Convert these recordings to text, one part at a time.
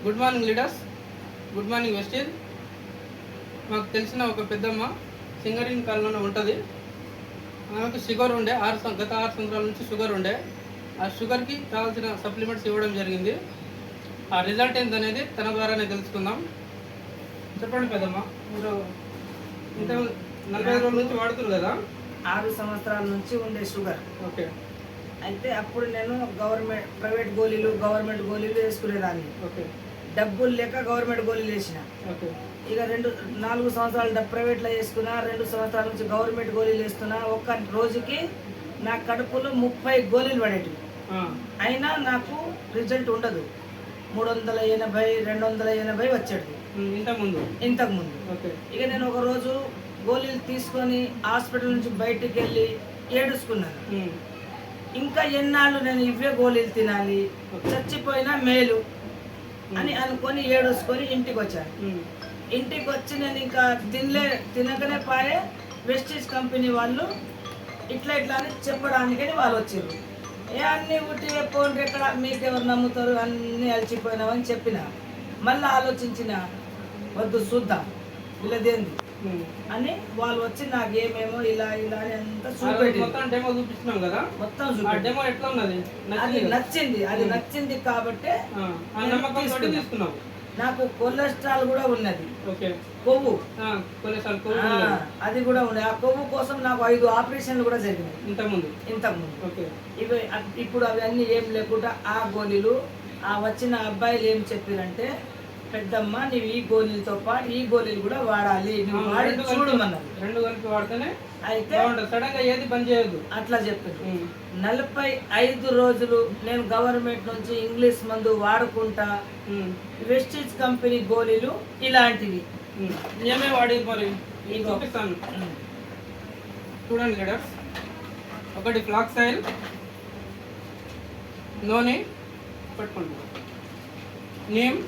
Good morning leaders, good morning Vestige. మాకు తెలిసిన ఒక పెద్దమ్మ సింగరింగ్ కాలంలో ఉంటుంది. ఆమెకు షుగర్ ఉండే గత 6 సంవత్సరాల నుంచి షుగర్ ఉండే. ఆ షుగర్కి కావాల్సిన సప్లిమెంట్స్ ఇవ్వడం జరిగింది. ఆ రిజల్ట్ ఏంటనేది తన ద్వారానే తెలుసుకుందాం. చెప్పండి పెద్దమ్మ, మీరు ఇంత 45 రోజుల నుంచి వాడుతున్నారు కదా? 6 సంవత్సరాల నుంచి ఉండే షుగర్. ఓకే. అయితే అప్పుడు నేను ప్రైవేట్ గోళీలు గవర్నమెంట్ గోళీలు వేసుకునేదాన్ని. ఓకే. డబ్బులు లేక గవర్నమెంట్ గోళీలు వేసిన. ఓకే. ఇక 4 సంవత్సరాలు ప్రైవేట్లో వేసుకున్నా, 2 సంవత్సరాల నుంచి గవర్నమెంట్ గోళీలు వేస్తున్నా. ఒక్క రోజుకి నా కడుపులో 30 గోళీలు పడేటివి. అయినా నాకు రిజల్ట్ ఉండదు. 380, 280 వచ్చేది ఇంతకుముందు. ఇక నేను ఒక రోజు గోళీలు తీసుకొని హాస్పిటల్ నుంచి బయటికి వెళ్ళి ఏడుచుకున్నాను. ఇంకా ఎన్నాళ్ళు నేను ఇవే గోళీలు తినాలి, చచ్చిపోయినా మేలు అని అనుకొని ఏడుచుకొని ఇంటికి వచ్చాను. ఇంటికి వచ్చి నేను ఇంకా తినకనే పాయే. వెస్టీజ్ కంపెనీ వాళ్ళు ఇట్లా అని చెప్పడానికని వాళ్ళు వచ్చారు. అన్నీ ఉట్టిగా పోండి, ఎక్కడ మీకెవరు నమ్ముతారు, అన్నీ అలసిపోయినామని చెప్పిన. మళ్ళీ ఆలోచించిన, వద్దు చూద్దాం వీళ్ళదేంది అని. వాళ్ళు వచ్చి నాకు ఏమేమో ఇలా అని అంతా చూపిస్తున్నాం కదా. మొత్తం అది నచ్చింది కాబట్టి నాకు కొలెస్ట్రాల్ కూడా ఉన్నది, కొవ్వు అది కూడా ఉంది. ఆ కొవ్వు కోసం నాకు 5 ఆపరేషన్లు కూడా జరిగినాయి ఇంతకుముందు. ఇప్పుడు అవన్నీ ఏం లేకుండా ఆ గోళీలు వచ్చిన అబ్బాయిలు ఏం చెప్పారంటే, పెద్దమ్మ నువ్వు ఈ గోళీలతో పాటు ఈ గోళీలు కూడా వాడాలి, నువ్వు వాడి చూడమన్నారు. 2 కలిపి వాడితేనే అయితే సడన్ గా ఏది బంద్ చేయొద్దు అట్లా చెప్పారు. 45 రోజులు నేను గవర్నమెంట్ నుంచి ఇంగ్లీష్ మందు వాడుకుంటా. వెస్టీజ్ కంపెనీ గోళీలు ఇలాంటివి ఏమే వాడి మరి చూపిస్తాను. చూడండి లీడర్స్, ఒకటి ఫ్లాక్స్ ఆయిల్, నూనె పట్టుకోండి, నీమ్,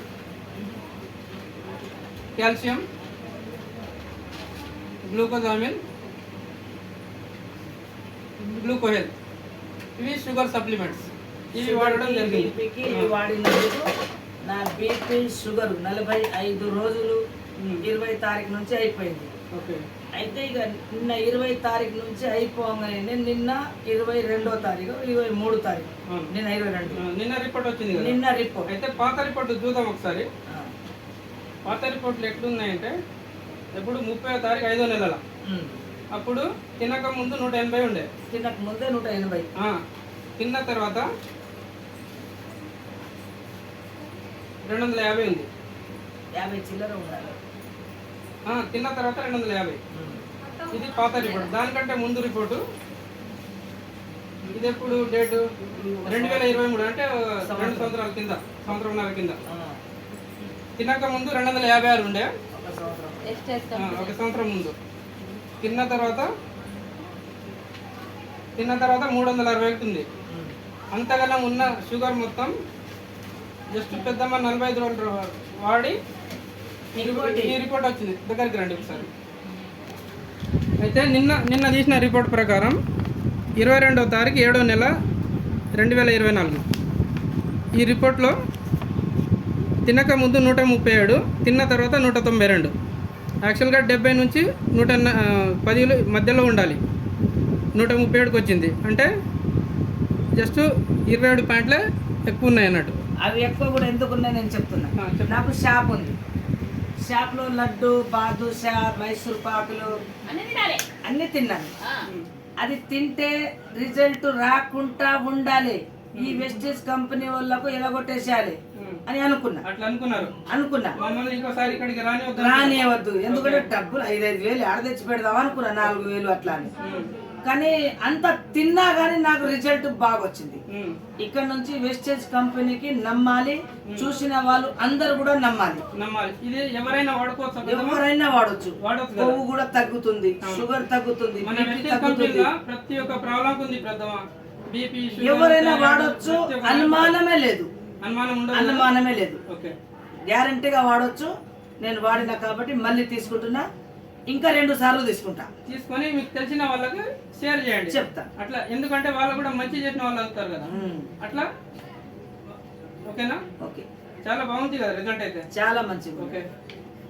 కాల్షియం, గ్లూకోజామిన్, గ్లూకోహెల్, ఇవి షుగర్ సప్లిమెంట్స్. ఇవి వాడడం జరిగింది. వాడినందుకు నా బీపీ షుగర్ 45 రోజులు 20 తారీఖు నుంచి అయిపోయింది. అయితే ఇక నిన్న 20 తారీఖు నుంచి అయిపోగానే నిన్న 22వ తారీఖు 23 తారీఖు నిన్న 22 నిన్న రిపోర్ట్ వచ్చింది. నిన్న రిపోర్ట్ అయితే పాత రిపోర్ట్ చూద్దాం ఒకసారి. పాత రిపోర్ట్లు ఎట్లున్నాయంటే, ఇప్పుడు 30వ తారీఖు 5వ నెలల అప్పుడు తినక ముందు 180 ఉండే. తినక ముందే 180. తిన్న తర్వాత 250 ఉంది. 50 చిల్లర ఉండాలి. తిన్న తర్వాత 250. ఇది పాత రిపోర్ట్. దానికంటే ముందు రిపోర్టు ఇది ఎప్పుడు డేటు 2023, అంటే 2 సంవత్సరాల కింద, సంవత్సరంన్నర కింద. తినక ముందు 256 ఉండే, 1 సంవత్సరం ముందు. తిన్న తర్వాత 361 ఉంది. అంతగానో ఉన్న షుగర్ మొత్తం జస్ట్ పెద్దమ్మ 45 రోజులు వాడి ఈ రిపోర్ట్ వచ్చింది. దగ్గరికి రండి ఒకసారి. అయితే నిన్న తీసిన రిపోర్ట్ ప్రకారం 22వ తారీఖు 7వ నెల 2024 ఈ రిపోర్ట్లో తినక ముందు 137, తిన్న తర్వాత 192. యాక్చువల్గా 70 నుంచి 110 మధ్యలో ఉండాలి. 137కి వచ్చింది. అంటే జస్ట్ 27 పాయింట్లే ఎక్కువ ఉన్నాయి అన్నట్టు. అవి ఎక్కువ కూడా ఎందుకు ఉన్నాయి నేను చెప్తున్నా. నాకు షాప్ ఉంది. షాప్లో లడ్డు, బాదుషా, మైసూర్ పాకులు అన్నీ తిన్నాను. అది తింటే రిజల్ట్ రాకుండా ఉండాలి, ఈ వెస్టీజ్ కంపెనీ వాళ్ళకు ఎలగొట్టేసేయాలి అని అనుకున్నా. రానివ్వద్దు, ఎందుకంటే డబ్బులు 5,000 వేలు ఆడ తెచ్చి పెడదాం అనుకున్నా, 4,000 అట్లా అని. కానీ అంత తిన్నా కానీ నాకు రిజల్ట్ బాగా వచ్చింది. ఇక్కడ నుంచి వెస్టేజ్ కంపెనీకి నమ్మాలి, చూసిన వాళ్ళు అందరు కూడా నమ్మాలి. ఇది ఎవరైనా వాడొచ్చు. కొవ్వు కూడా తగ్గుతుంది, షుగర్ తగ్గుతుంది, ప్రతి ఒక్క ప్రాబ్లం ఉంది. ఎవరైనా వాడొచ్చు, అనుమానమే లేదు. గ్యారంటీగా వాడొచ్చు. నేను వాడినా కాబట్టి మళ్ళీ తీసుకుంటున్నా. ఇంకా 2 సార్లు తీసుకొని మీకు తెలిసిన వాళ్ళకి షేర్ చేయండి, చెప్తా అట్లా. ఎందుకంటే వాళ్ళు కూడా మంచి చేసిన వాళ్ళు అవుతారు కదా, అట్లా. ఓకేనా? ఓకే. చాలా బాగుంది కదా రిజల్ట్ అయితే. చాలా మంచిగా ఉంది. ఓకే,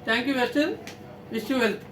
థ్యాంక్ యూ వెస్టర్, విష్ యూ వెల్త్.